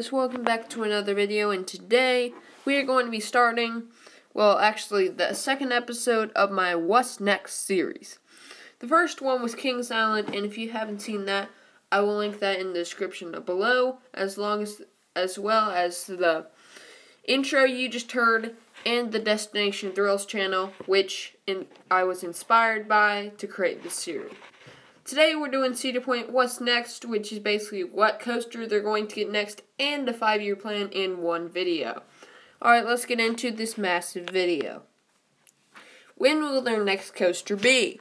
guys, welcome back to another video, and today we are going to be starting, well actually the second episode of my What's Next series. The first one was Kings Island, and if you haven't seen that, I will link that in the description below, as well as the intro you just heard and the Destination Thrills channel, which I was inspired by to create this series. Today we're doing Cedar Point What's Next, which is basically what coaster they're going to get next and a 5-year plan in one video. Alright, let's get into this massive video. When will their next coaster be?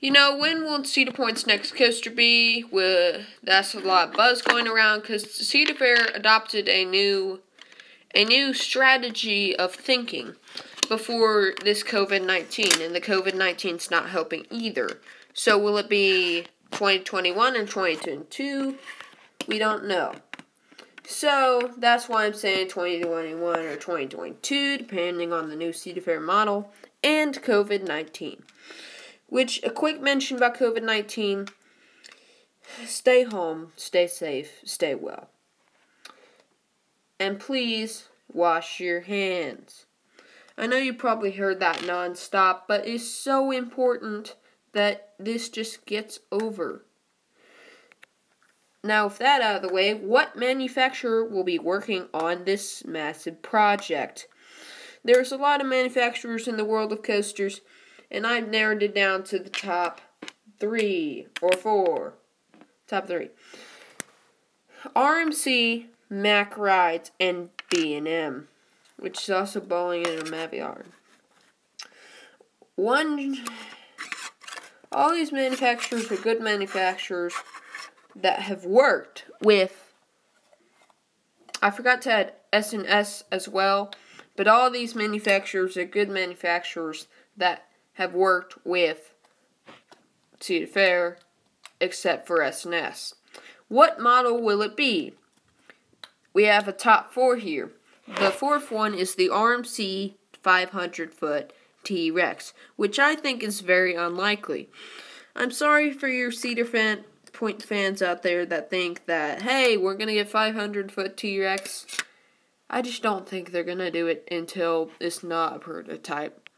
You know, when will Cedar Point's next coaster be? Well, that's a lot of buzz going around because Cedar Fair adopted a new strategy of thinking before this COVID-19, and the COVID-19's not helping either. So will it be 2021 or 2022? We don't know. So that's why I'm saying 2021 or 2022, depending on the new Cedar Fair model, and COVID-19. Which, a quick mention about COVID-19, stay home, stay safe, stay well. And please, wash your hands. I know you probably heard that non-stop, but it's so important that this just gets over. Now, with that out of the way, what manufacturer will be working on this massive project? There's a lot of manufacturers in the world of coasters, and I've narrowed it down to the top 3 or 4. Top 3. RMC, Mack Rides, and B&M, which is also Bowling and Maviar. All these manufacturers are good manufacturers that have worked with, I forgot to add S&S as well, but all these manufacturers are good manufacturers that have worked with Cedar Fair, except for S&S. What model will it be? We have a top 4 here. The 4th one is the RMC 500-foot T-Rex, which I think is very unlikely. I'm sorry for your Cedar Point fans out there that think that, hey, we're going to get 500-foot T-Rex. I just don't think they're going to do it until it's not a prototype.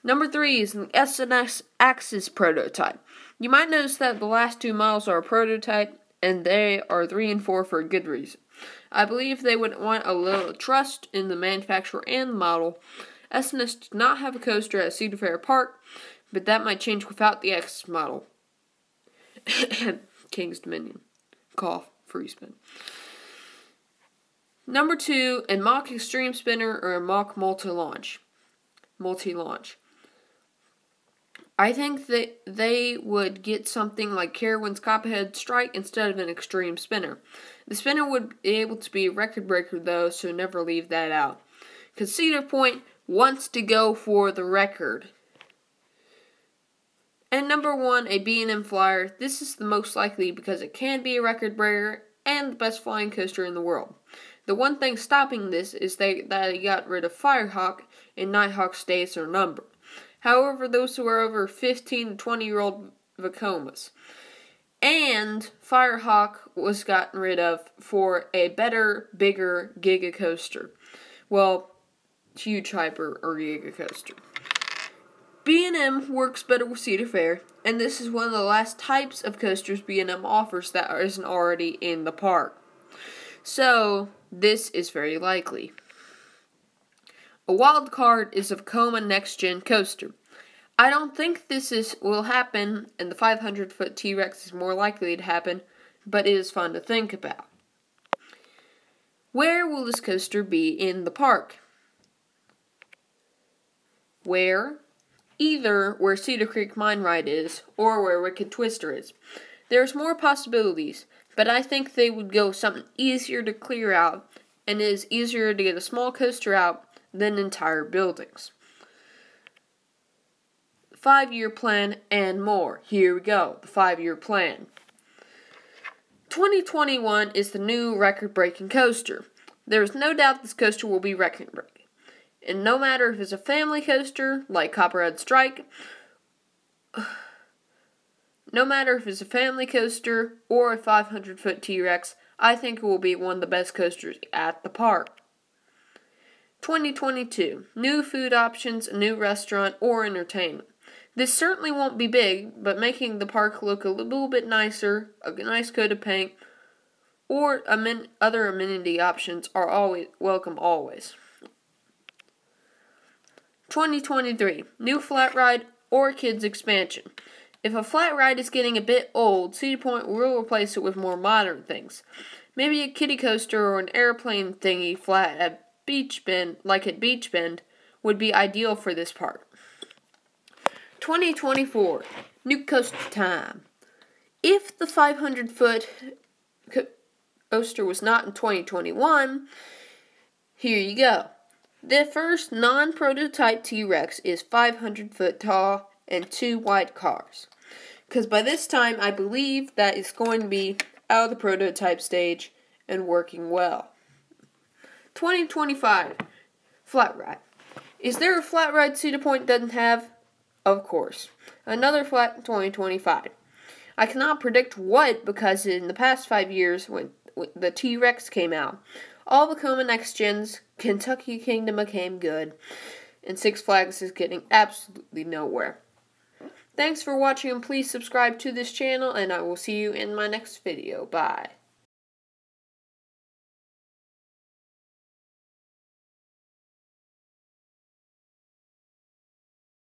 Number 3 is an S&S Axis prototype. You might notice that the last 2 models are a prototype, and they are 3 and 4 for a good reason. I believe they would want a little trust in the manufacturer and the model. S&S does not have a coaster at Cedar Fair Park, but that might change without the X model. King's Dominion. Cough. Free spin. Number 2, a Mock Extreme Spinner or a Mock Multi-Launch. I think that they would get something like Carowinds Copperhead Strike instead of an Extreme Spinner. The spinner would be able to be a record breaker though, so never leave that out. Because Cedar Point wants to go for the record. And number 1, a B&M Flyer. This is the most likely because it can be a record breaker and the best flying coaster in the world. The one thing stopping this is that they got rid of Firehawk, and Nighthawk's days are numbered. However, those who are over 15 to 20-year-old Vacomas. And Firehawk was gotten rid of for a better, bigger Giga coaster. Well, huge hyper or Giga coaster. B&M works better with Cedar Fair, and this is one of the last types of coasters B&M offers that isn't already in the park. So, this is very likely. A wild card is a Vekoma Next Gen coaster. I don't think this will happen, and the 500-foot T-Rex is more likely to happen, but it is fun to think about. Where will this coaster be in the park? Where? Either where Cedar Creek Mine Ride is, or where Wicked Twister is. There's more possibilities, but I think they would go something easier to clear out, and it is easier to get a small coaster out than entire buildings. 5-year plan and more. Here we go, the 5-year plan. 2021 is the new record-breaking coaster. There is no doubt this coaster will be record-breaking. And no matter if it's a family coaster, like Copperhead Strike, no matter if it's a family coaster or a 500-foot T-Rex, I think it will be one of the best coasters at the park. 2022. New food options, a new restaurant, or entertainment. This certainly won't be big, but making the park look a little bit nicer, a nice coat of paint, or other amenity options are always welcome always. 2023. New flat ride or kids expansion. If a flat ride is getting a bit old, Cedar Point will replace it with more modern things. Maybe a kiddie coaster or an airplane thingy flat at Beach Bend, like at Beach Bend, would be ideal for this park. 2024. New coaster time. If the 500-foot coaster was not in 2021, here you go. The first non-prototype T-Rex is 500 foot tall and 2 white cars. Because by this time, I believe that it's going to be out of the prototype stage and working well. 2025 flat ride. Is there a flat ride Cedar Point doesn't have? Of course. Another flat 2025. I cannot predict what, because in the past 5 years, when the T-Rex came out, all the Coma Next Gens, Kentucky Kingdom became good, and Six Flags is getting absolutely nowhere. Thanks for watching, and please subscribe to this channel, and I will see you in my next video. Bye.